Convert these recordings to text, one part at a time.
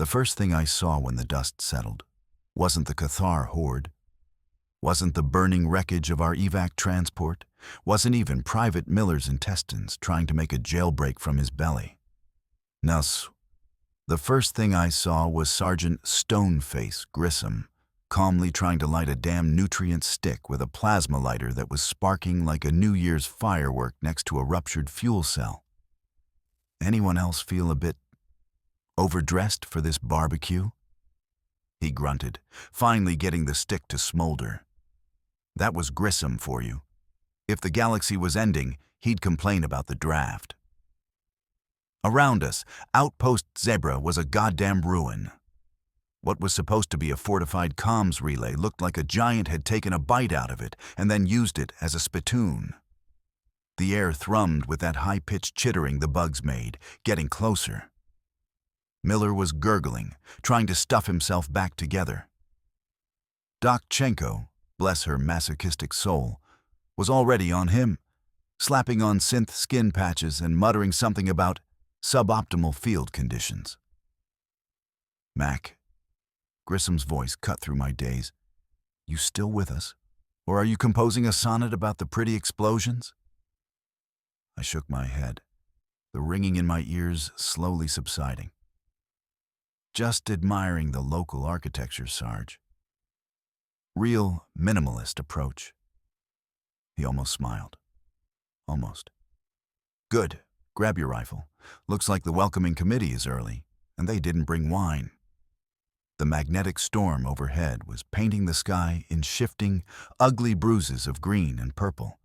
The first thing I saw when the dust settled wasn't the Cathar horde, wasn't the burning wreckage of our evac transport, wasn't even Private Miller's intestines trying to make a jailbreak from his belly. No, the first thing I saw was Sergeant Stoneface Grissom, calmly trying to light a damn nutrient stick with a plasma lighter that was sparking like a New Year's firework next to a ruptured fuel cell. Anyone else feel a bit overdressed for this barbecue? He grunted, finally getting the stick to smolder. That was Grissom for you. If the galaxy was ending, he'd complain about the draft. Around us, Outpost Zebra was a goddamn ruin. What was supposed to be a fortified comms relay looked like a giant had taken a bite out of it and then used it as a spittoon. The air thrummed with that high-pitched chittering the bugs made, getting closer. Miller was gurgling, trying to stuff himself back together. Doc Chenko, bless her masochistic soul, was already on him, slapping on synth skin patches and muttering something about suboptimal field conditions. Mac, Grissom's voice cut through my daze. You still with us? Or are you composing a sonnet about the pretty explosions? I shook my head, the ringing in my ears slowly subsiding. Just admiring the local architecture, Sarge. Real minimalist approach. He almost smiled. Almost. Good. Grab your rifle. Looks like the welcoming committee is early, and they didn't bring wine. The magnetic storm overhead was painting the sky in shifting, ugly bruises of green and purple,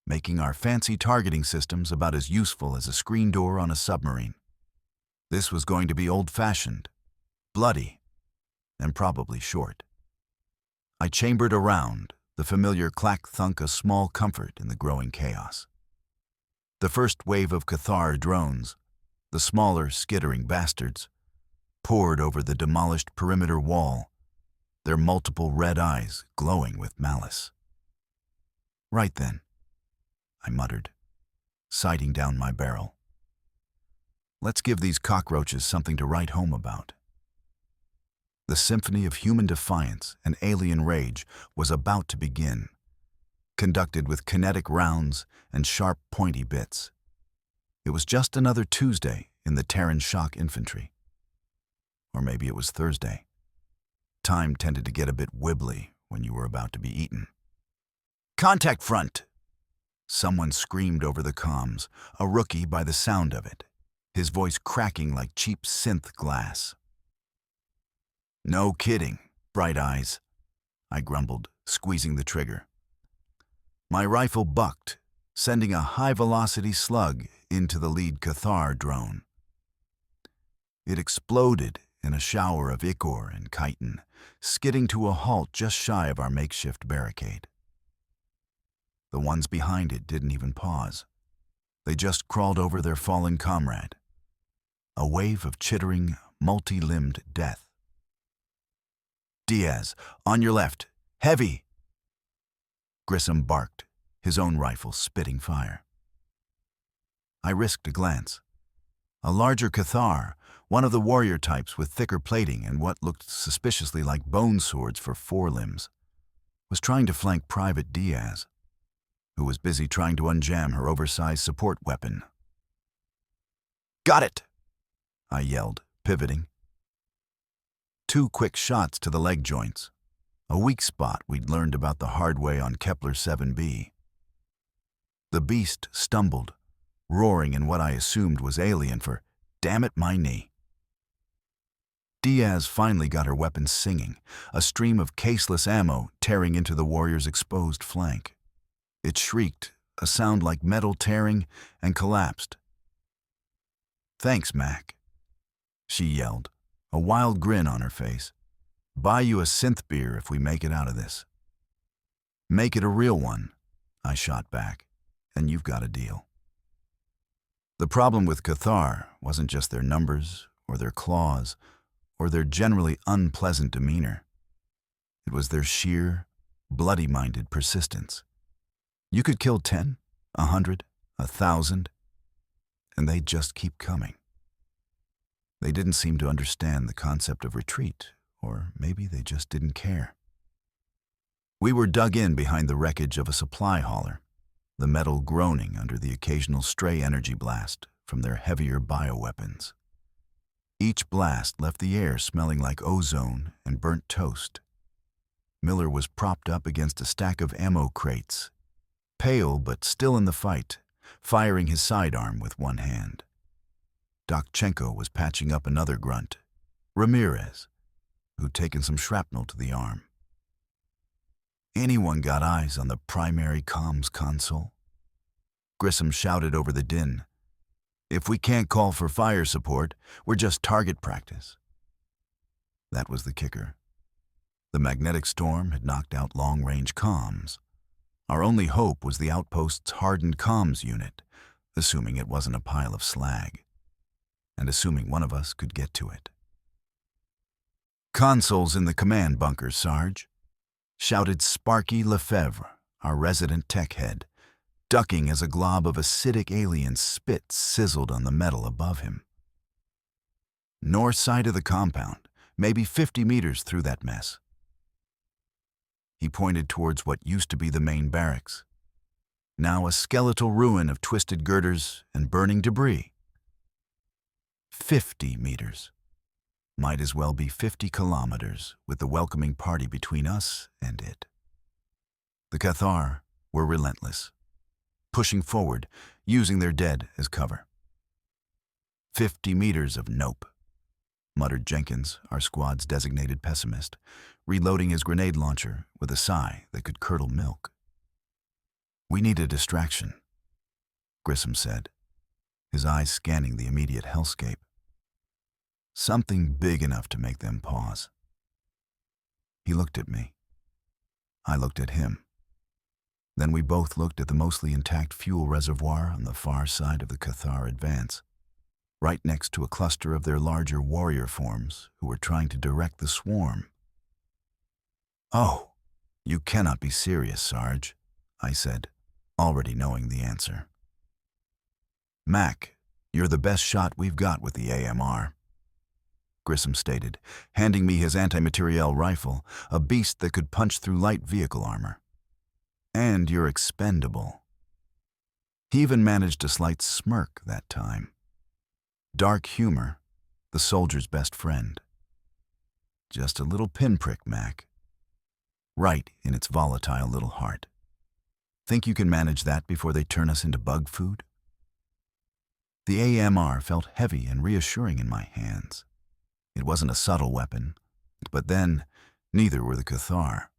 making our fancy targeting systems about as useful as a screen door on a submarine. This was going to be old-fashioned, bloody, and probably short. I chambered around, the familiar clack-thunk a small comfort in the growing chaos. The first wave of Cathar drones, the smaller, skittering bastards, poured over the demolished perimeter wall, their multiple red eyes glowing with malice. Right then, I muttered, sighting down my barrel. Let's give these cockroaches something to write home about. The symphony of human defiance and alien rage was about to begin, conducted with kinetic rounds and sharp, pointy bits. It was just another Tuesday in the Terran Shock Infantry. Or maybe it was Thursday. Time tended to get a bit wibbly when you were about to be eaten. Contact front! Someone screamed over the comms, a rookie by the sound of it, his voice cracking like cheap synth glass. No kidding, bright eyes, I grumbled, squeezing the trigger. My rifle bucked, sending a high-velocity slug into the lead Cathar drone. It exploded in a shower of ichor and chitin, skidding to a halt just shy of our makeshift barricade. The ones behind it didn't even pause. They just crawled over their fallen comrade. A wave of chittering, multi-limbed death. Diaz, on your left. Heavy! Grissom barked, his own rifle spitting fire. I risked a glance. A larger Cathar, one of the warrior types with thicker plating and what looked suspiciously like bone swords for forelimbs, was trying to flank Private Diaz, who was busy trying to unjam her oversized support weapon. Got it! I yelled, pivoting. 2 quick shots to the leg joints, a weak spot we'd learned about the hard way on Kepler 7b. The beast stumbled, roaring in what I assumed was alien for, damn it, my knee. Diaz finally got her weapon singing, a stream of caseless ammo tearing into the warrior's exposed flank. It shrieked, a sound like metal tearing, and collapsed. Thanks, Mac, she yelled, a wild grin on her face. Buy you a synth beer if we make it out of this. Make it a real one, I shot back, and you've got a deal. The problem with Cathar wasn't just their numbers, or their claws, or their generally unpleasant demeanor. It was their sheer, bloody-minded persistence. You could kill 10, 100, 1,000, and they'd just keep coming. They didn't seem to understand the concept of retreat, or maybe they just didn't care. We were dug in behind the wreckage of a supply hauler, the metal groaning under the occasional stray energy blast from their heavier bioweapons. Each blast left the air smelling like ozone and burnt toast. Miller was propped up against a stack of ammo crates, pale but still in the fight, firing his sidearm with one hand. Dokchenko was patching up another grunt, Ramirez, who'd taken some shrapnel to the arm. Anyone got eyes on the primary comms console? Grissom shouted over the din. If we can't call for fire support, we're just target practice. That was the kicker. The magnetic storm had knocked out long-range comms. Our only hope was the outpost's hardened comms unit, assuming it wasn't a pile of slag, and assuming one of us could get to it. "Consoles in the command bunker, Sarge," shouted Sparky Lefebvre, our resident tech head, ducking as a glob of acidic alien spit sizzled on the metal above him. "North side of the compound, maybe 50 meters through that mess." He pointed towards what used to be the main barracks, now a skeletal ruin of twisted girders and burning debris. 50 meters. Might as well be 50 kilometers with the welcoming party between us and it. The Cathar were relentless, pushing forward, using their dead as cover. 50 meters of nope, muttered Jenkins, our squad's designated pessimist, reloading his grenade launcher with a sigh that could curdle milk. "We need a distraction," Grissom said, his eyes scanning the immediate hellscape. "Something big enough to make them pause." He looked at me. I looked at him. Then we both looked at the mostly intact fuel reservoir on the far side of the Cathar advance, right next to a cluster of their larger warrior forms who were trying to direct the swarm. "Oh, you cannot be serious, Sarge," I said, already knowing the answer. "Mac, you're the best shot we've got with the AMR," Grissom stated, handing me his anti-materiel rifle, a beast that could punch through light vehicle armor. "And you're expendable." He even managed a slight smirk that time. Dark humor, the soldier's best friend. Just a little pinprick, Mac. Right in its volatile little heart. Think you can manage that before they turn us into bug food? The AMR felt heavy and reassuring in my hands. It wasn't a subtle weapon, but then neither were the Cathar.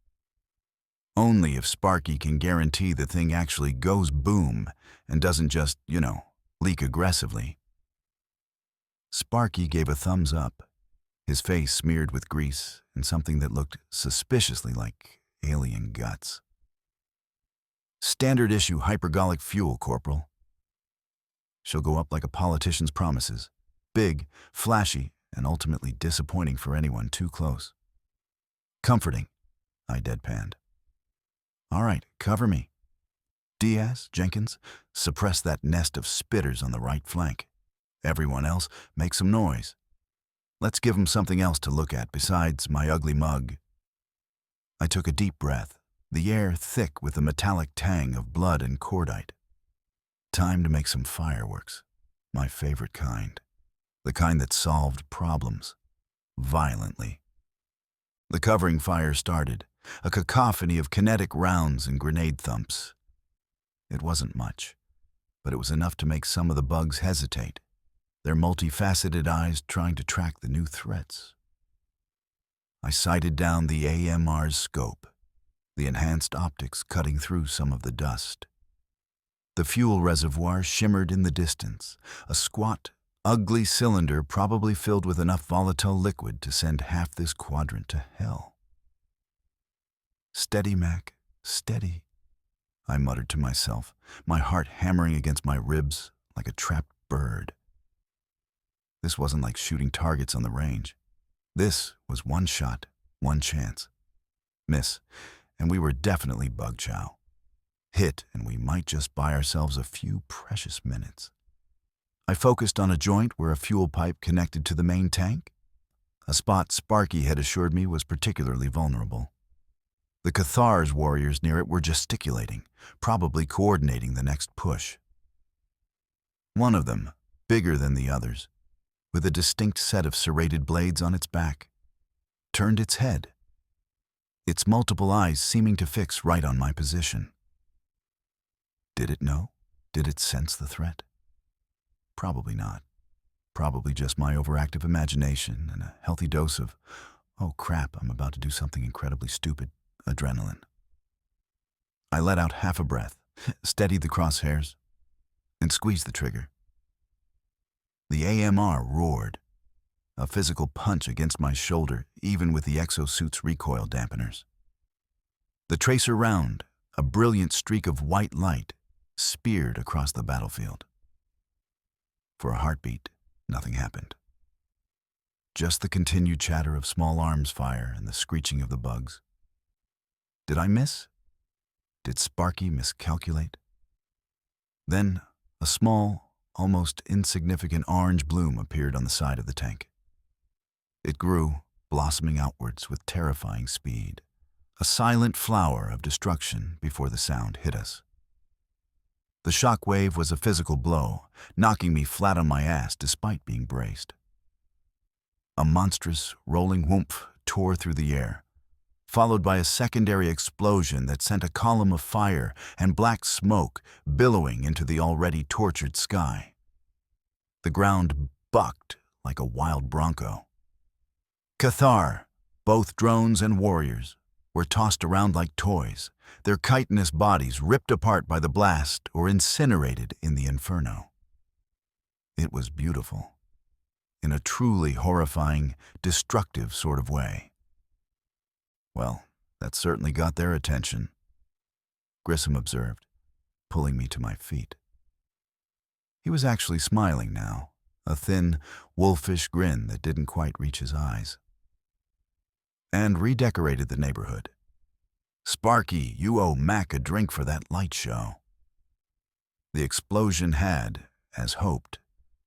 Only if Sparky can guarantee the thing actually goes boom and doesn't just, leak aggressively. Sparky gave a thumbs up, his face smeared with grease and something that looked suspiciously like alien guts. "Standard issue hypergolic fuel, Corporal." She'll go up like a politician's promises. Big, flashy, and ultimately disappointing for anyone too close. "Comforting," I deadpanned. "All right, cover me. Diaz, Jenkins, suppress that nest of spitters on the right flank. Everyone else, make some noise. Let's give them something else to look at besides my ugly mug." I took a deep breath, the air thick with the metallic tang of blood and cordite. Time to make some fireworks, my favorite kind. The kind that solved problems, violently. The covering fire started, a cacophony of kinetic rounds and grenade thumps. It wasn't much, but it was enough to make some of the bugs hesitate, their multifaceted eyes trying to track the new threats. I sighted down the AMR's scope, the enhanced optics cutting through some of the dust. The fuel reservoir shimmered in the distance, a squat, ugly cylinder probably filled with enough volatile liquid to send half this quadrant to hell. "Steady, Mac, steady," I muttered to myself, my heart hammering against my ribs like a trapped bird. This wasn't like shooting targets on the range. This was one shot, one chance. Miss, and we were definitely bug chow. Hit, and we might just buy ourselves a few precious minutes. I focused on a joint where a fuel pipe connected to the main tank, a spot Sparky had assured me was particularly vulnerable. The Cathar's warriors near it were gesticulating, probably coordinating the next push. One of them, bigger than the others, with a distinct set of serrated blades on its back, turned its head, its multiple eyes seeming to fix right on my position. Did it know? Did it sense the threat? Probably not. Probably just my overactive imagination and a healthy dose of, oh crap, I'm about to do something incredibly stupid, adrenaline. I let out half a breath, steadied the crosshairs, and squeezed the trigger. The AMR roared, a physical punch against my shoulder, even with the exosuit's recoil dampeners. The tracer round, a brilliant streak of white light, speared across the battlefield. For a heartbeat, nothing happened. Just the continued chatter of small arms fire and the screeching of the bugs. Did I miss? Did Sparky miscalculate? Then, a small, almost insignificant orange bloom appeared on the side of the tank. It grew, blossoming outwards with terrifying speed, a silent flower of destruction before the sound hit us. The shock wave was a physical blow, knocking me flat on my ass despite being braced. A monstrous, rolling whoomp tore through the air, followed by a secondary explosion that sent a column of fire and black smoke billowing into the already tortured sky. The ground bucked like a wild bronco. Cathar, both drones and warriors, were tossed around like toys, their chitinous bodies ripped apart by the blast or incinerated in the inferno. It was beautiful, in a truly horrifying, destructive sort of way. Well, that certainly got their attention, Grissom observed, pulling me to my feet. He was actually smiling now, a thin, wolfish grin that didn't quite reach his eyes. And redecorated the neighborhood. Sparky, you owe Mac a drink for that light show. The explosion had, as hoped,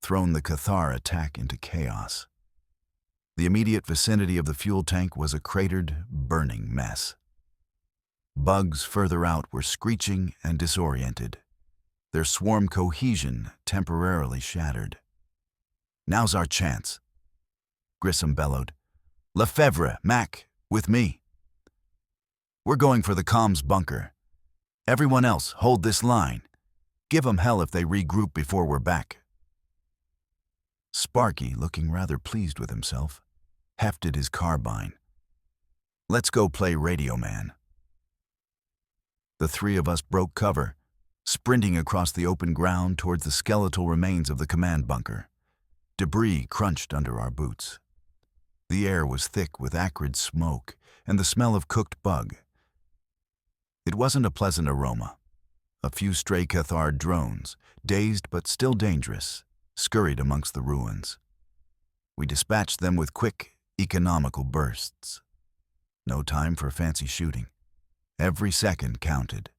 thrown the Cathar attack into chaos. The immediate vicinity of the fuel tank was a cratered, burning mess. Bugs further out were screeching and disoriented, their swarm cohesion temporarily shattered. Now's our chance, Grissom bellowed. Lefebvre, Mac, with me. We're going for the comms bunker. Everyone else, hold this line. Give 'em hell if they regroup before we're back. Sparky, looking rather pleased with himself, hefted his carbine. Let's go play Radio Man. The three of us broke cover, sprinting across the open ground towards the skeletal remains of the command bunker. Debris crunched under our boots. The air was thick with acrid smoke and the smell of cooked bug. It wasn't a pleasant aroma. A few stray Cathar drones, dazed but still dangerous, scurried amongst the ruins. We dispatched them with quick, economical bursts. No time for fancy shooting. Every second counted.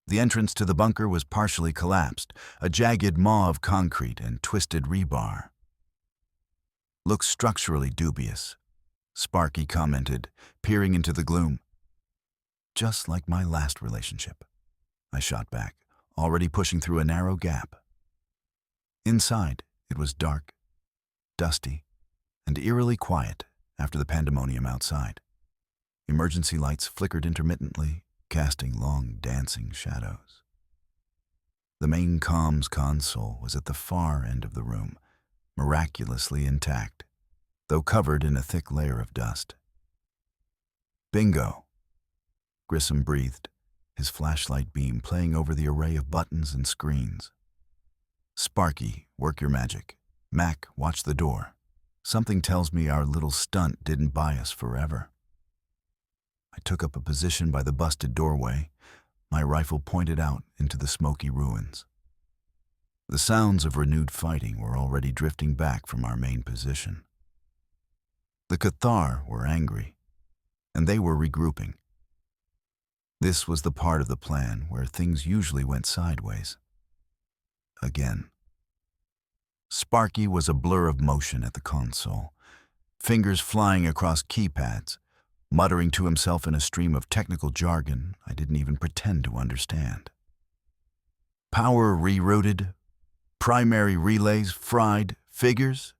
The entrance to the bunker was partially collapsed, a jagged maw of concrete and twisted rebar. Looks structurally dubious, Sparky commented, peering into the gloom. Just like my last relationship, I shot back, already pushing through a narrow gap. Inside, it was dark, dusty, and eerily quiet after the pandemonium outside. Emergency lights flickered intermittently, casting long, dancing shadows. The main comms console was at the far end of the room, miraculously intact, though covered in a thick layer of dust. Bingo, Grissom breathed, his flashlight beam playing over the array of buttons and screens. Sparky, work your magic. Mac, watch the door. Something tells me our little stunt didn't buy us forever. I took up a position by the busted doorway, my rifle pointed out into the smoky ruins. The sounds of renewed fighting were already drifting back from our main position. The Cathar were angry, and they were regrouping. This was the part of the plan where things usually went sideways. Again. Sparky was a blur of motion at the console, fingers flying across keypads, muttering to himself in a stream of technical jargon I didn't even pretend to understand. Power rerouted, primary relays fried, figures.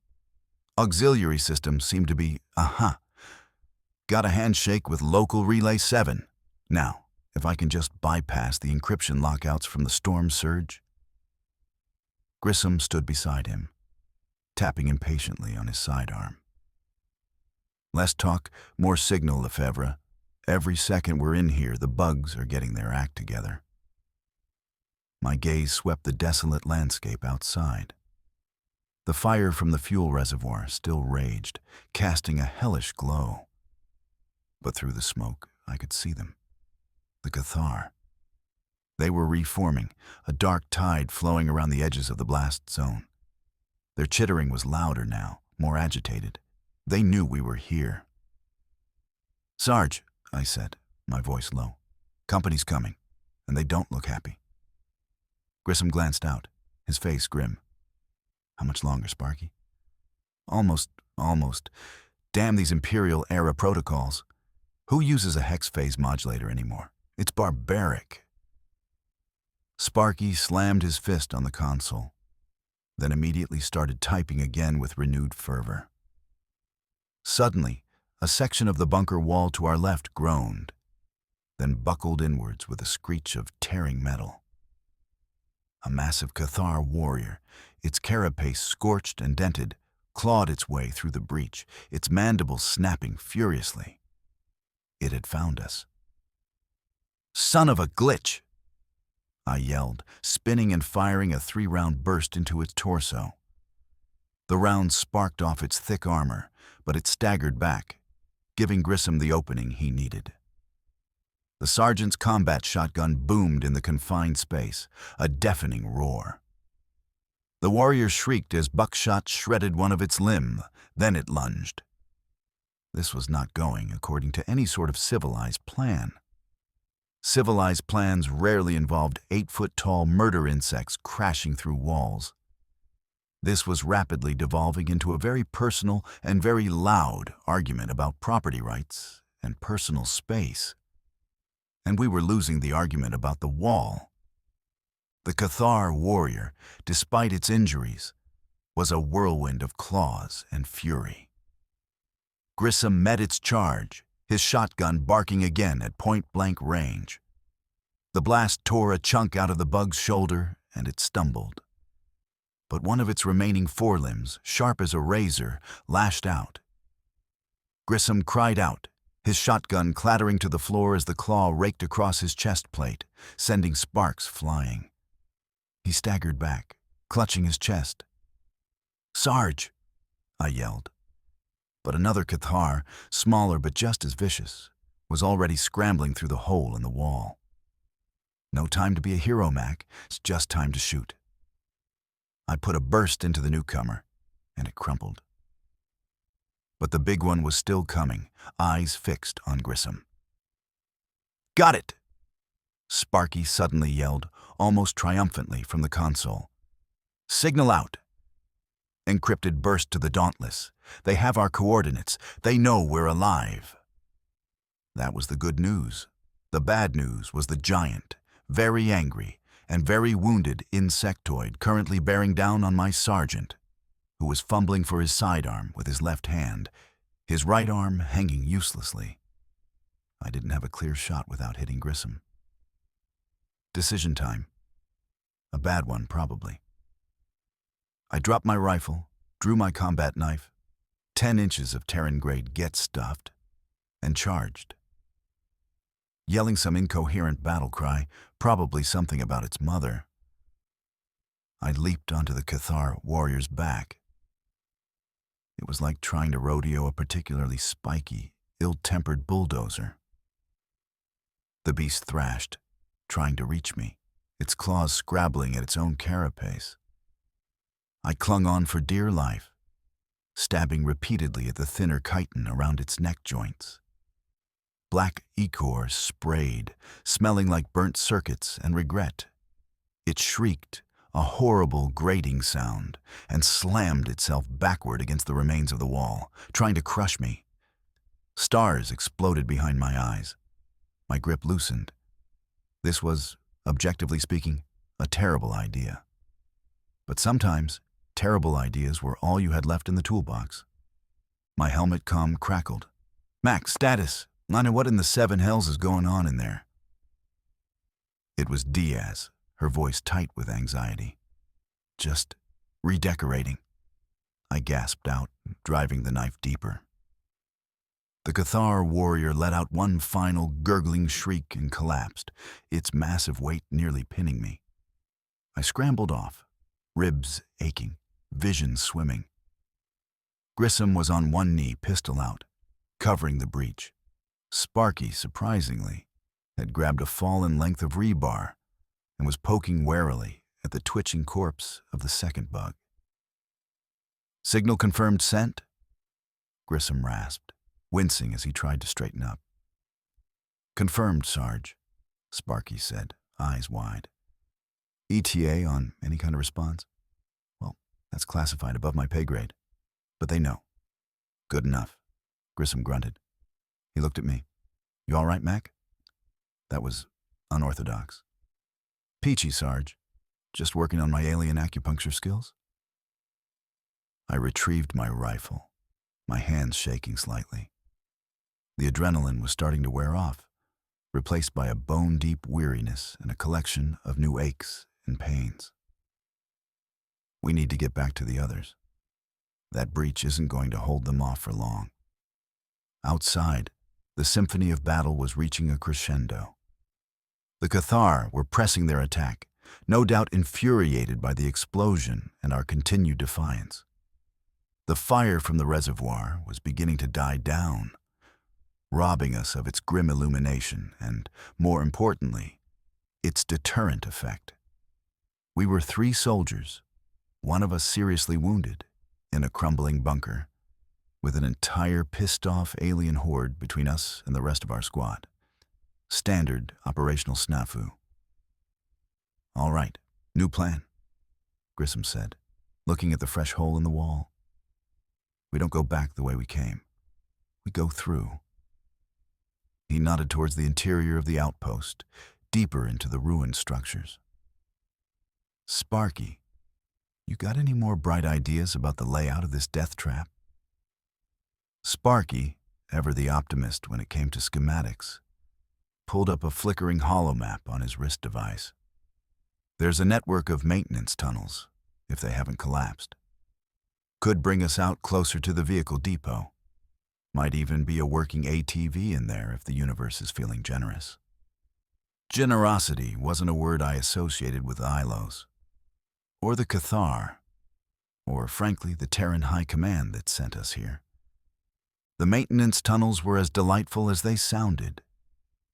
Auxiliary systems seem to be, got a handshake with local relay 7. Now, if I can just bypass the encryption lockouts from the storm surge. Grissom stood beside him, tapping impatiently on his sidearm. Less talk, more signal, Lefebvre. Every second we're in here, the bugs are getting their act together. My gaze swept the desolate landscape outside. The fire from the fuel reservoir still raged, casting a hellish glow. But through the smoke, I could see them. The Cathar. They were reforming, a dark tide flowing around the edges of the blast zone. Their chittering was louder now, more agitated. They knew we were here. "Sarge," I said, my voice low. "Company's coming, and they don't look happy." Grissom glanced out, his face grim. "How much longer, Sparky?" Almost. Damn these Imperial-era protocols. Who uses a hex phase modulator anymore? It's barbaric." Sparky slammed his fist on the console, then immediately started typing again with renewed fervor. Suddenly, a section of the bunker wall to our left groaned, then buckled inwards with a screech of tearing metal. A massive Cathar warrior, its carapace scorched and dented, clawed its way through the breach, its mandibles snapping furiously. It had found us. "Son of a glitch!" I yelled, spinning and firing a 3-round burst into its torso. The rounds sparked off its thick armor, but it staggered back, giving Grissom the opening he needed. The sergeant's combat shotgun boomed in the confined space, a deafening roar. The warrior shrieked as buckshot shredded one of its limb, then it lunged. This was not going according to any sort of civilized plan. Civilized plans rarely involved 8-foot-tall murder insects crashing through walls. This was rapidly devolving into a very personal and very loud argument about property rights and personal space. And we were losing the argument about the wall. The Cathar warrior, despite its injuries, was a whirlwind of claws and fury. Grissom met its charge, his shotgun barking again at point-blank range. The blast tore a chunk out of the bug's shoulder, and it stumbled. But one of its remaining forelimbs, sharp as a razor, lashed out. Grissom cried out, his shotgun clattering to the floor as the claw raked across his chest plate, sending sparks flying. He staggered back, clutching his chest. "Sarge!" I yelled. But another Cathar, smaller but just as vicious, was already scrambling through the hole in the wall. No time to be a hero, Mac. It's just time to shoot. I put a burst into the newcomer, and it crumpled. But the big one was still coming, eyes fixed on Grissom. "Got it!" Sparky suddenly yelled, almost triumphantly from the console. "Signal out!" Encrypted burst to the Dauntless. They have our coordinates. They know we're alive. That was the good news. The bad news was the giant, very angry and very wounded insectoid currently bearing down on my sergeant, who was fumbling for his sidearm with his left hand, his right arm hanging uselessly. I didn't have a clear shot without hitting Grissom. Decision time. A bad one, probably. I dropped my rifle, drew my combat knife, 10 inches of Terran-grade get stuffed, and charged. Yelling some incoherent battle cry, probably something about its mother. I leaped onto the Cathar warrior's back. It was like trying to rodeo a particularly spiky, ill-tempered bulldozer. The beast thrashed, trying to reach me, its claws scrabbling at its own carapace. I clung on for dear life, stabbing repeatedly at the thinner chitin around its neck joints. Black ichor sprayed, smelling like burnt circuits and regret. It shrieked, a horrible grating sound, and slammed itself backward against the remains of the wall, trying to crush me. Stars exploded behind my eyes. My grip loosened. This was, objectively speaking, a terrible idea. But sometimes, terrible ideas were all you had left in the toolbox. My helmet comm crackled. "Mac, status! I know what in the seven hells is going on in there." It was Diaz, her voice tight with anxiety. "Just redecorating," I gasped out, driving the knife deeper. The Cathar warrior let out one final gurgling shriek and collapsed, its massive weight nearly pinning me. I scrambled off, ribs aching, vision swimming. Grissom was on one knee, pistol out, covering the breach. Sparky, surprisingly, had grabbed a fallen length of rebar and was poking warily at the twitching corpse of the second bug. "Signal confirmed sent?" Grissom rasped, wincing as he tried to straighten up. "Confirmed, Sarge," Sparky said, eyes wide. "ETA on any kind of response?" "Well, that's classified above my pay grade. But they know." "Good enough," Grissom grunted. He looked at me. "You all right, Mac?" That was unorthodox. "Peachy, Sarge. Just working on my alien acupuncture skills." I retrieved my rifle, my hands shaking slightly. The adrenaline was starting to wear off, replaced by a bone-deep weariness and a collection of new aches and pains. We need to get back to the others. That breach isn't going to hold them off for long. Outside, the symphony of battle was reaching a crescendo. The Cathar were pressing their attack, no doubt infuriated by the explosion and our continued defiance. The fire from the reservoir was beginning to die down, robbing us of its grim illumination and, more importantly, its deterrent effect. We were 3 soldiers, one of us seriously wounded, in a crumbling bunker, with an entire pissed-off alien horde between us and the rest of our squad. Standard operational snafu. "All right, new plan," Grissom said, looking at the fresh hole in the wall. "We don't go back the way we came. We go through." He nodded towards the interior of the outpost, deeper into the ruined structures. "Sparky, you got any more bright ideas about the layout of this death trap?" Sparky, ever the optimist when it came to schematics, pulled up a flickering holomap on his wrist device. "There's a network of maintenance tunnels, if they haven't collapsed. Could bring us out closer to the vehicle depot. Might even be a working ATV in there if the universe is feeling generous." Generosity wasn't a word I associated with Xylos, or the Cathar, or frankly the Terran High Command that sent us here. The maintenance tunnels were as delightful as they sounded,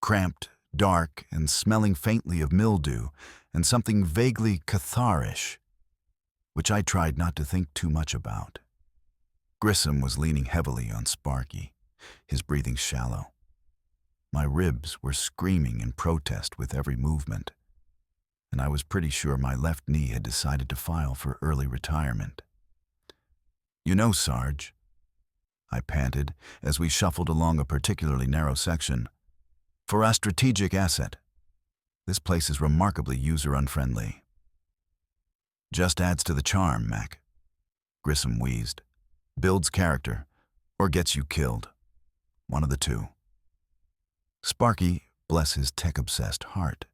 cramped, dark, and smelling faintly of mildew and something vaguely Catharish, which I tried not to think too much about. Grissom was leaning heavily on Sparky, his breathing shallow. My ribs were screaming in protest with every movement, and I was pretty sure my left knee had decided to file for early retirement. "You know, Sarge," I panted as we shuffled along a particularly narrow section, "for our strategic asset, this place is remarkably user-unfriendly." "Just adds to the charm, Mac," Grissom wheezed. "Builds character, or gets you killed. One of the two." Sparky, bless his tech-obsessed heart,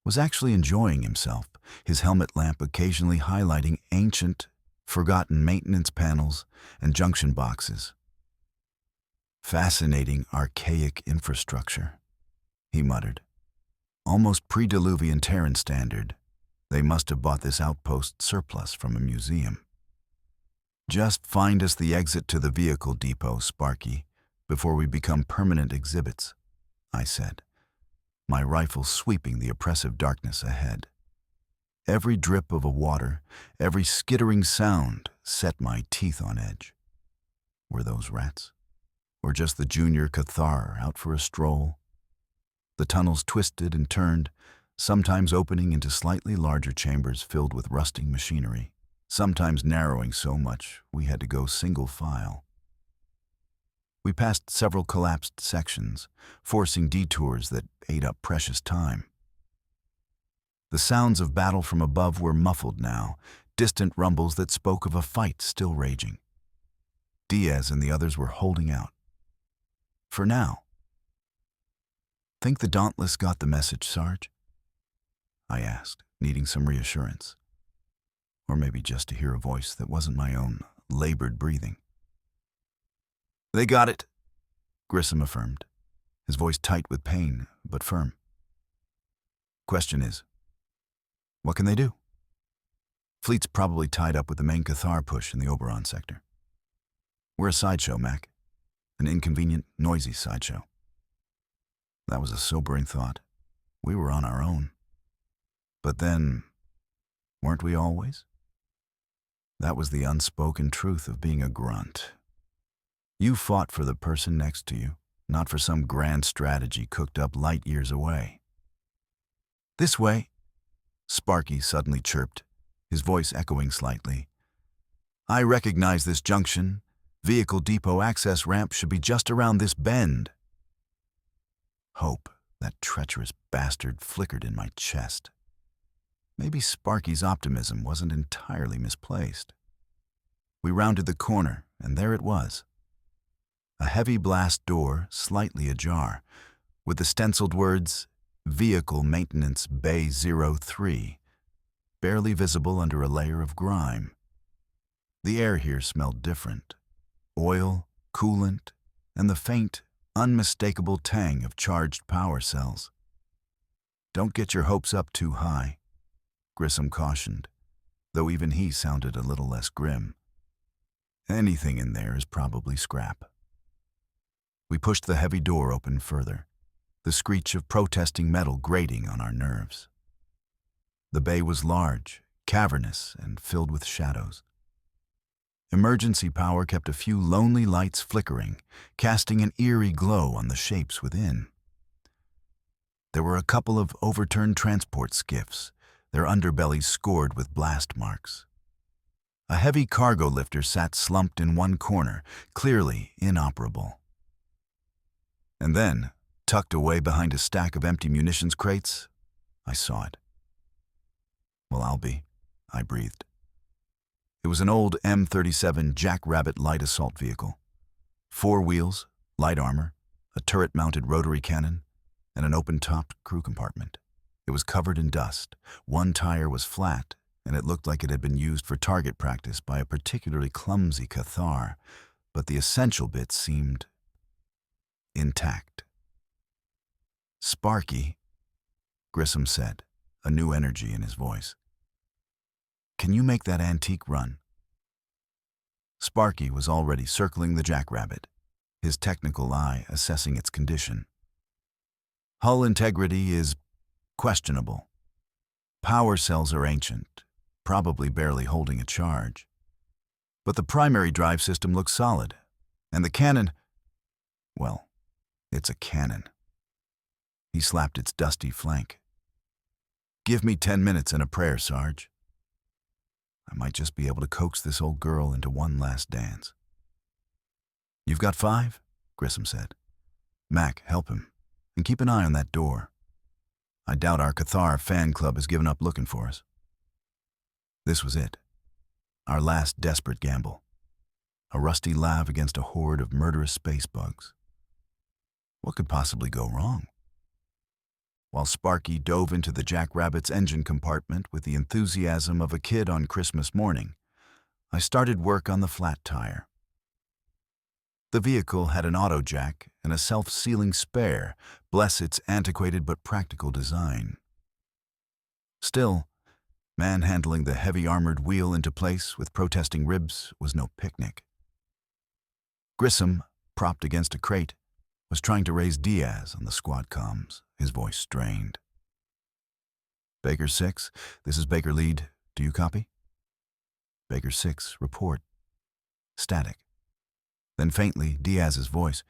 was actually enjoying himself, his helmet lamp occasionally highlighting ancient, forgotten maintenance panels and junction boxes. "Fascinating archaic infrastructure," he muttered. "Almost pre-Diluvian Terran standard. They must have bought this outpost surplus from a museum." "Just find us the exit to the vehicle depot, Sparky, before we become permanent exhibits," I said, my rifle sweeping the oppressive darkness ahead. Every drip of a water, every skittering sound set my teeth on edge. Were those rats? Or just the junior Cathar out for a stroll? The tunnels twisted and turned, sometimes opening into slightly larger chambers filled with rusting machinery, sometimes narrowing so much we had to go single file. We passed several collapsed sections, forcing detours that ate up precious time. The sounds of battle from above were muffled now, distant rumbles that spoke of a fight still raging. Diaz and the others were holding out. For now. "Think the Dauntless got the message, Sarge?" I asked, needing some reassurance. Or maybe just to hear a voice that wasn't my own, labored breathing. "They got it," Grissom affirmed, his voice tight with pain, but firm. "Question is, what can they do? Fleet's probably tied up with the main Cathar push in the Oberon sector. We're a sideshow, Mac. An inconvenient, noisy sideshow." That was a sobering thought. We were on our own. But then, weren't we always? That was the unspoken truth of being a grunt. You fought for the person next to you, not for some grand strategy cooked up light years away. "This way," Sparky suddenly chirped, his voice echoing slightly. "I recognize this junction. Vehicle depot access ramp should be just around this bend." Hope, that treacherous bastard, flickered in my chest. Maybe Sparky's optimism wasn't entirely misplaced. We rounded the corner, and there it was. A heavy blast door, slightly ajar, with the stenciled words, "Vehicle Maintenance Bay 03, barely visible under a layer of grime. The air here smelled different. Oil, coolant, and the faint, unmistakable tang of charged power cells. "Don't get your hopes up too high," Grissom cautioned, though even he sounded a little less grim. "Anything in there is probably scrap." We pushed the heavy door open further, the screech of protesting metal grating on our nerves. The bay was large, cavernous, and filled with shadows. Emergency power kept a few lonely lights flickering, casting an eerie glow on the shapes within. There were a couple of overturned transport skiffs, their underbellies scored with blast marks. A heavy cargo lifter sat slumped in one corner, clearly inoperable. And then, tucked away behind a stack of empty munitions crates, I saw it. "Well, I'll be," I breathed. It was an old M37 Jackrabbit light assault vehicle. 4 wheels, light armor, a turret-mounted rotary cannon, and an open-topped crew compartment. It was covered in dust. One tire was flat, and it looked like it had been used for target practice by a particularly clumsy Cathar, but the essential bits seemed intact. "Sparky," Grissom said, a new energy in his voice. "Can you make that antique run?" Sparky was already circling the Jackrabbit, his technical eye assessing its condition. "Hull integrity is questionable. Power cells are ancient, probably barely holding a charge. But the primary drive system looks solid, and the cannon, well, it's a cannon." He slapped its dusty flank. "Give me 10 minutes and a prayer, Sarge. I might just be able to coax this old girl into one last dance." "You've got 5?" Grissom said. "Mac, help him, and keep an eye on that door. I doubt our Cathar fan club has given up looking for us." This was it. Our last desperate gamble. A rusty lav against a horde of murderous space bugs. What could possibly go wrong? While Sparky dove into the Jackrabbit's engine compartment with the enthusiasm of a kid on Christmas morning, I started work on the flat tire. The vehicle had an auto jack and a self-sealing spare, bless its antiquated but practical design. Still, manhandling the heavy armored wheel into place with protesting ribs was no picnic. Grissom, propped against a crate, was trying to raise Diaz on the squad comms, his voice strained. "Baker 6, this is Baker Lead. Do you copy?" Baker 6, report. Static. Then faintly, Diaz's voice,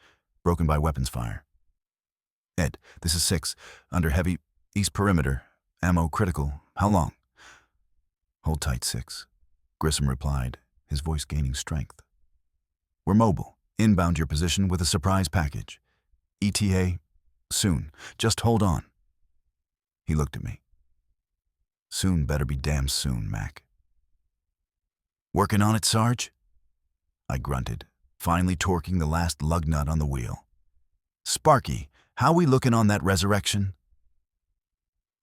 broken by weapons fire. "Ed, this is 6, under heavy, east perimeter, Ammo critical. How long? Hold tight, 6. Grissom replied, his voice gaining strength. We're mobile. Inbound your position with a surprise package. ETA, soon. Just hold on. He looked at me. Soon better be damn soon, Mac. Working on it, Sarge? I grunted, finally torquing the last lug nut on the wheel. Sparky, how we looking on that resurrection?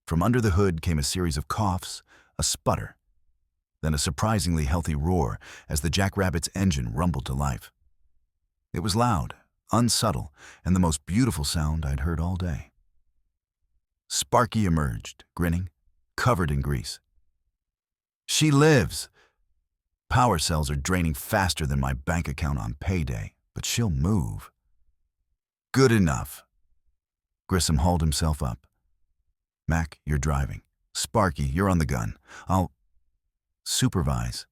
From under the hood came a series of coughs, a sputter, then a surprisingly healthy roar as the Jackrabbit's engine rumbled to life. It was loud, unsubtle, and the most beautiful sound I'd heard all day. Sparky emerged, grinning, covered in grease. She lives! Power cells are draining faster than my bank account on payday, but she'll move. Good enough. Grissom hauled himself up. Mac, you're driving. Sparky, you're on the gun. I'll supervise.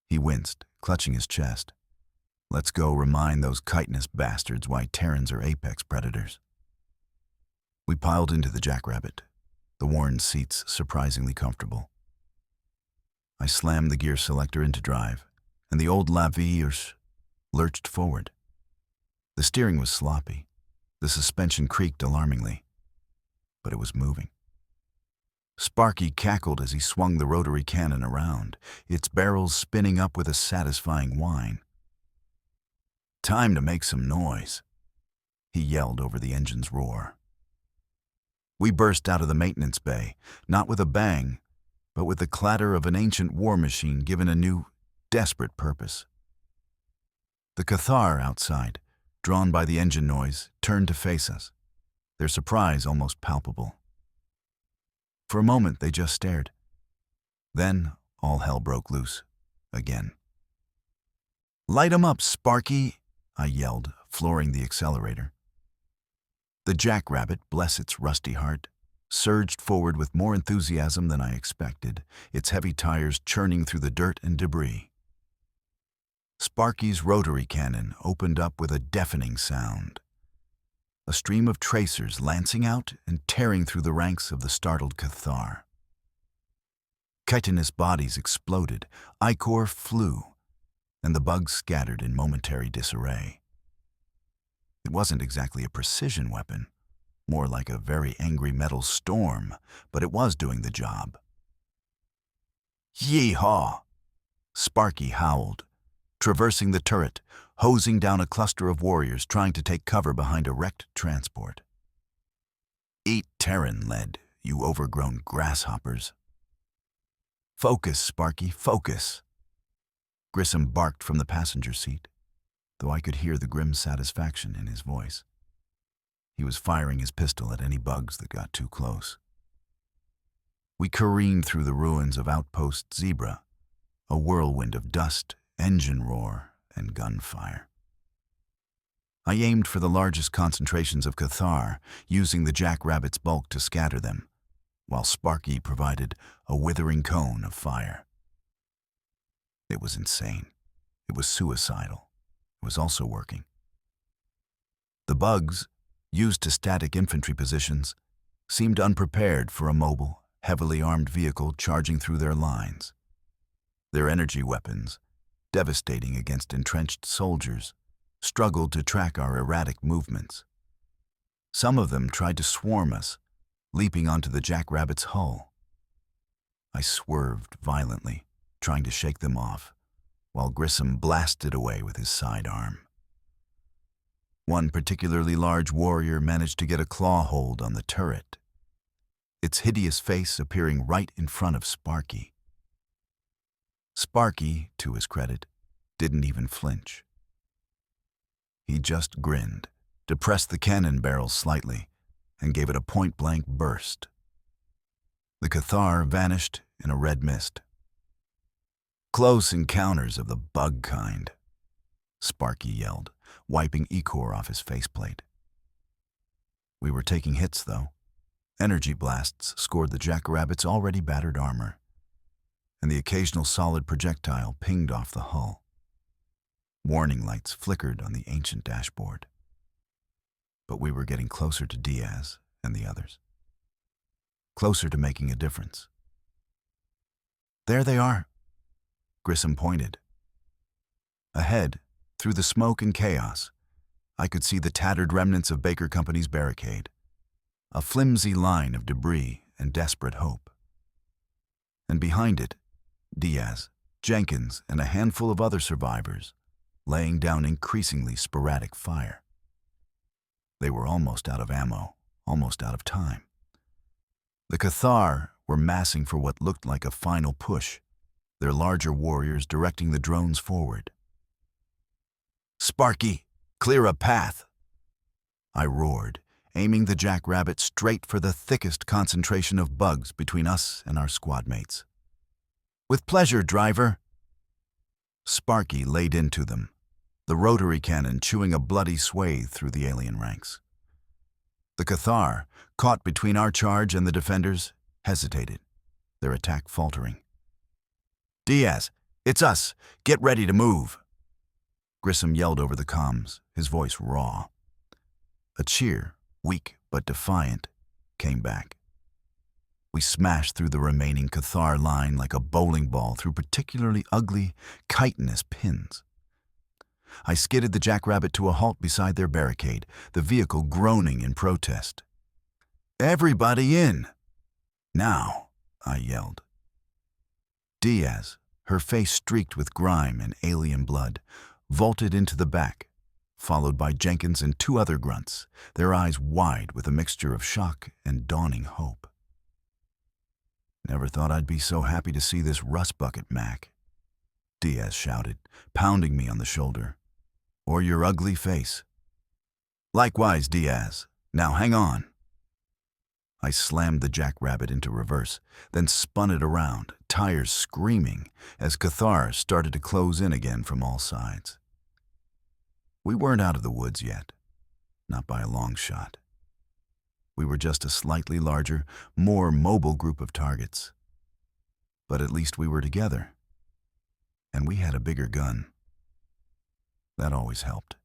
He winced, clutching his chest. Let's go remind those chitinous bastards why Terrans are apex predators. We piled into the Jackrabbit, the worn seats surprisingly comfortable. I slammed the gear selector into drive, and the old La Vie lurched forward. The steering was sloppy. The suspension creaked alarmingly, but it was moving. Sparky cackled as he swung the rotary cannon around, its barrels spinning up with a satisfying whine. Time to make some noise, he yelled over the engine's roar. We burst out of the maintenance bay, not with a bang, but with the clatter of an ancient war machine given a new, desperate purpose. The Cathar outside, drawn by the engine noise, turned to face us, their surprise almost palpable. For a moment, they just stared. Then, all hell broke loose, again. Light 'em up, Sparky, I yelled, flooring the accelerator. The Jackrabbit, bless its rusty heart, surged forward with more enthusiasm than I expected, its heavy tires churning through the dirt and debris. Sparky's rotary cannon opened up with a deafening sound. A stream of tracers lancing out and tearing through the ranks of the startled Cathar. Chitinous bodies exploded, ichor flew, and the bugs scattered in momentary disarray. It wasn't exactly a precision weapon, more like a very angry metal storm, but it was doing the job. Yee-haw! Sparky howled, traversing the turret, hosing down a cluster of warriors trying to take cover behind a wrecked transport. Eat Terran lead, you overgrown grasshoppers. Focus, Sparky, focus. Grissom barked from the passenger seat, though I could hear the grim satisfaction in his voice. He was firing his pistol at any bugs that got too close. We careened through the ruins of Outpost Zebra, a whirlwind of dust, engine roar, and gunfire. I aimed for the largest concentrations of Cathar, using the Jackrabbit's bulk to scatter them, while Sparky provided a withering cone of fire. It was insane. It was suicidal. It was also working. The bugs, used to static infantry positions, seemed unprepared for a mobile, heavily armed vehicle charging through their lines. Their energy weapons, devastating against entrenched soldiers, struggled to track our erratic movements. Some of them tried to swarm us, leaping onto the Jackrabbit's hull. I swerved violently, trying to shake them off, while Grissom blasted away with his sidearm. One particularly large warrior managed to get a claw hold on the turret, its hideous face appearing right in front of Sparky. Sparky, to his credit, didn't even flinch. He just grinned, depressed the cannon barrel slightly, and gave it a point-blank burst. The Cathar vanished in a red mist. Close encounters of the bug kind, Sparky yelled, wiping ichor off his faceplate. We were taking hits, though. Energy blasts scored the Jackrabbit's already battered armor, and the occasional solid projectile pinged off the hull. Warning lights flickered on the ancient dashboard. But we were getting closer to Diaz and the others. closer to making a difference. There they are, Grissom pointed. Ahead, through the smoke and chaos, I could see the tattered remnants of Baker Company's barricade, a flimsy line of debris and desperate hope. And behind it, Diaz, Jenkins, and a handful of other survivors, laying down increasingly sporadic fire. They were almost out of ammo, almost out of time. The Cathar were massing for what looked like a final push, their larger warriors directing the drones forward. "Sparky, clear a path!" I roared, aiming the jackrabbit straight for the thickest concentration of bugs between us and our squad mates. "With pleasure, driver." Sparky laid into them, the rotary cannon chewing a bloody swathe through the alien ranks. The Cathar, caught between our charge and the defenders, hesitated, their attack faltering. "Diaz, it's us. Get ready to move." Grissom yelled over the comms, his voice raw. A cheer, weak but defiant, came back. We smashed through the remaining Cathar line like a bowling ball through particularly ugly, chitinous pins. I skidded the jackrabbit to a halt beside their barricade, the vehicle groaning in protest. "Everybody in!" "Now!" I yelled. Diaz, her face streaked with grime and alien blood, vaulted into the back, followed by Jenkins and two other grunts, their eyes wide with a mixture of shock and dawning hope. "Never thought I'd be so happy to see this rust bucket, Mac," Diaz shouted, pounding me on the shoulder. "Or your ugly face." "Likewise, Diaz. Now hang on." I slammed the jackrabbit into reverse, then spun it around, tires screaming, as Cathar started to close in again from all sides. We weren't out of the woods yet, not by a long shot. We were just a slightly larger, more mobile group of targets. But at least we were together, and we had a bigger gun. That always helped.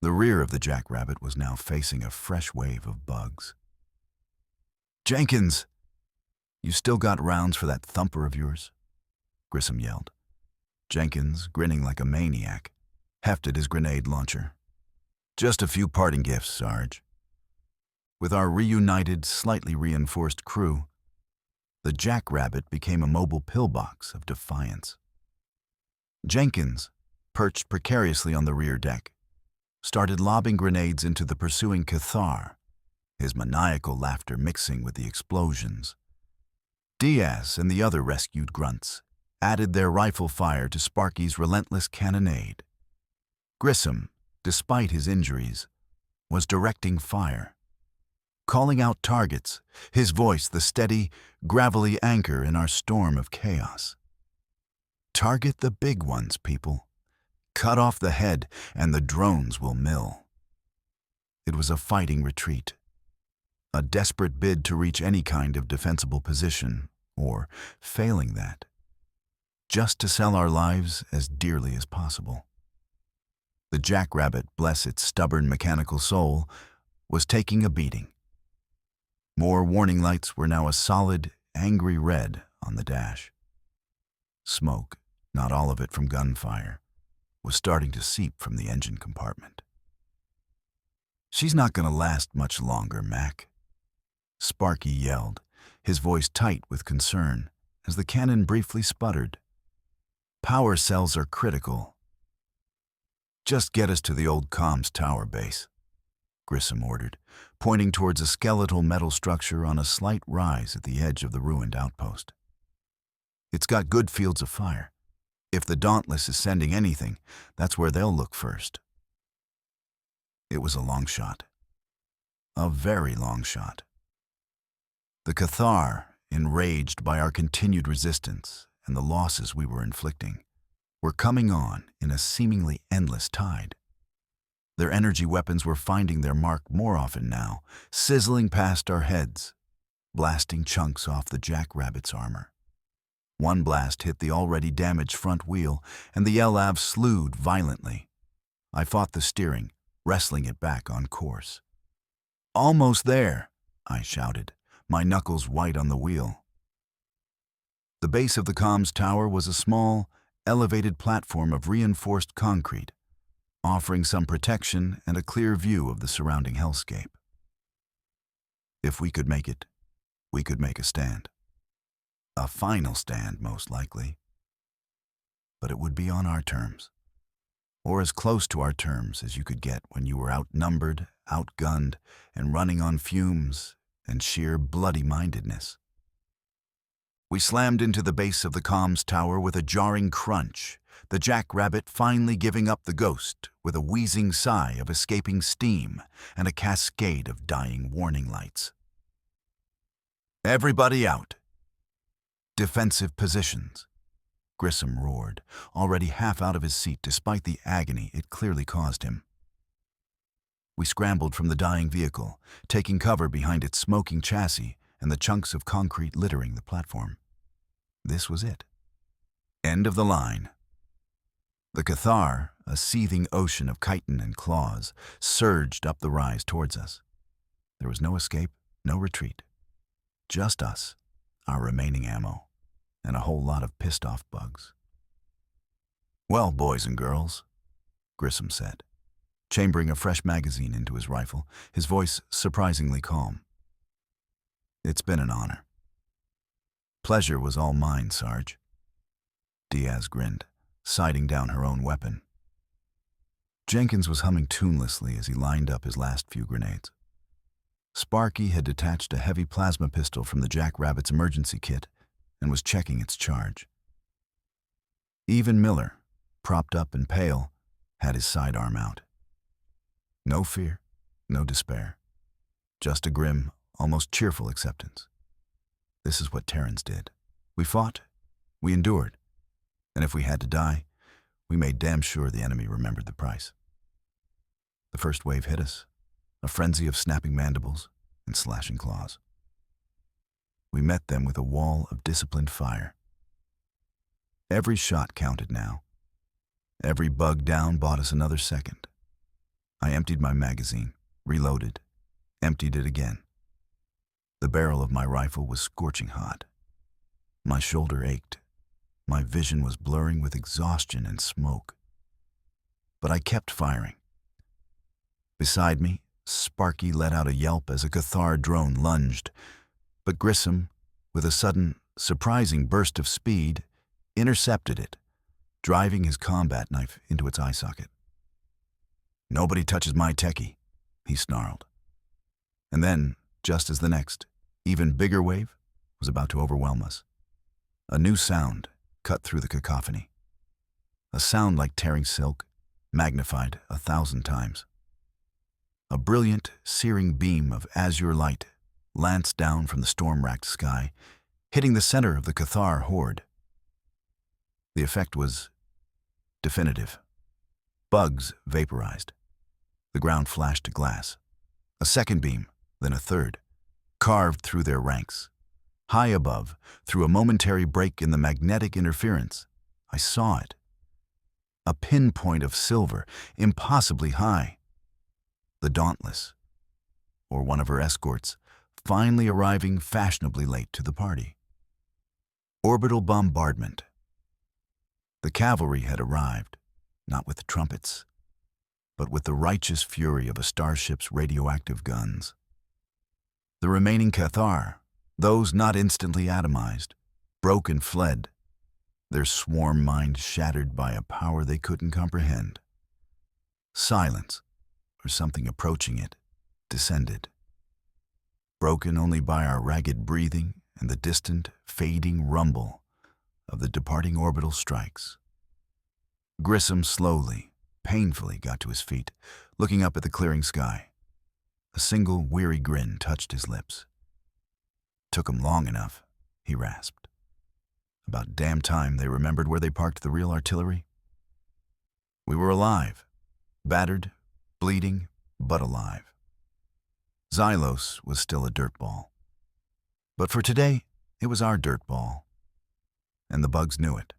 The rear of the jackrabbit was now facing a fresh wave of bugs. "Jenkins, you still got rounds for that thumper of yours?" Grissom yelled. Jenkins, grinning like a maniac, hefted his grenade launcher. "Just a few parting gifts, Sarge." With our reunited, slightly reinforced crew, the jackrabbit became a mobile pillbox of defiance. Jenkins, perched precariously on the rear deck, started lobbing grenades into the pursuing Cathar, his maniacal laughter mixing with the explosions. Diaz and the other rescued grunts added their rifle fire to Sparky's relentless cannonade. Grissom, despite his injuries, was directing fire, calling out targets, his voice the steady, gravelly anchor in our storm of chaos. "Target the big ones, people. Cut off the head, and the drones will mill." It was a fighting retreat, a desperate bid to reach any kind of defensible position, or, failing that, just to sell our lives as dearly as possible. The jackrabbit, bless its stubborn mechanical soul, was taking a beating. More warning lights were now a solid, angry red on the dash. Smoke, not all of it from gunfire, was starting to seep from the engine compartment. "She's not going to last much longer, Mac," Sparky yelled, his voice tight with concern, as the cannon briefly sputtered. "Power cells are critical." "Just get us to the old comms tower base," Grissom ordered, pointing towards a skeletal metal structure on a slight rise at the edge of the ruined outpost. "It's got good fields of fire. If the Dauntless is sending anything, that's where they'll look first." It was a long shot. A very long shot. The Cathar, enraged by our continued resistance and the losses we were inflicting, were coming on in a seemingly endless tide. Their energy weapons were finding their mark more often now, sizzling past our heads, blasting chunks off the jackrabbit's armor. One blast hit the already damaged front wheel, and the LAV slewed violently. I fought the steering, wrestling it back on course. "Almost there," I shouted, my knuckles white on the wheel. The base of the comms tower was a small, elevated platform of reinforced concrete, offering some protection and a clear view of the surrounding hellscape. If we could make it, we could make a stand. A final stand, most likely. But it would be on our terms, or as close to our terms as you could get when you were outnumbered, outgunned, and running on fumes and sheer bloody-mindedness. We slammed into the base of the comms tower with a jarring crunch, the jackrabbit finally giving up the ghost with a wheezing sigh of escaping steam and a cascade of dying warning lights. Everybody out. Defensive positions. Grissom roared, already half out of his seat despite the agony it clearly caused him. We scrambled from the dying vehicle, taking cover behind its smoking chassis and the chunks of concrete littering the platform. This was it. End of the line. The Cathar, a seething ocean of chitin and claws, surged up the rise towards us. There was no escape, no retreat. Just us, our remaining ammo, and a whole lot of pissed-off bugs. "Well, boys and girls," Grissom said, chambering a fresh magazine into his rifle, his voice surprisingly calm. "It's been an honor." "Pleasure was all mine, Sarge." Diaz grinned, sighting down her own weapon. Jenkins was humming tunelessly as he lined up his last few grenades. Sparky had detached a heavy plasma pistol from the Jackrabbit's emergency kit and was checking its charge. Even Miller, propped up and pale, had his sidearm out. No fear, no despair, just a grim, almost cheerful acceptance. This is what Terrans did. We fought, we endured, and if we had to die, we made damn sure the enemy remembered the price. The first wave hit us, a frenzy of snapping mandibles and slashing claws. We met them with a wall of disciplined fire. Every shot counted now. Every bug down bought us another second. I emptied my magazine, reloaded, emptied it again. The barrel of my rifle was scorching hot. My shoulder ached. My vision was blurring with exhaustion and smoke. But I kept firing. Beside me, Sparky let out a yelp as a Cathar drone lunged, but Grissom, with a sudden, surprising burst of speed, intercepted it, driving his combat knife into its eye socket. "Nobody touches my techie," he snarled. And then, just as the next, even bigger wave was about to overwhelm us, a new sound cut through the cacophony. A sound like tearing silk, magnified 1,000 times. A brilliant, searing beam of azure light lanced down from the storm-racked sky, hitting the center of the Cathar horde. The effect was definitive. Bugs vaporized. The ground flashed to glass. A second beam, then a third, carved through their ranks. High above, through a momentary break in the magnetic interference, I saw it. A pinpoint of silver, impossibly high. The Dauntless, or one of her escorts, finally arriving fashionably late to the party. Orbital bombardment. The cavalry had arrived, not with trumpets, but with the righteous fury of a starship's radioactive guns. The remaining Cathar, those not instantly atomized, broke and fled, their swarm mind shattered by a power they couldn't comprehend. Silence, or something approaching it, descended, broken only by our ragged breathing and the distant, fading rumble of the departing orbital strikes. Grissom slowly, painfully got to his feet, looking up at the clearing sky. A single weary grin touched his lips. "Took 'em long enough," he rasped. "About damn time they remembered where they parked the real artillery." We were alive, battered, bleeding, but alive. Xylos was still a dirtball. But for today, it was our dirtball. And the bugs knew it.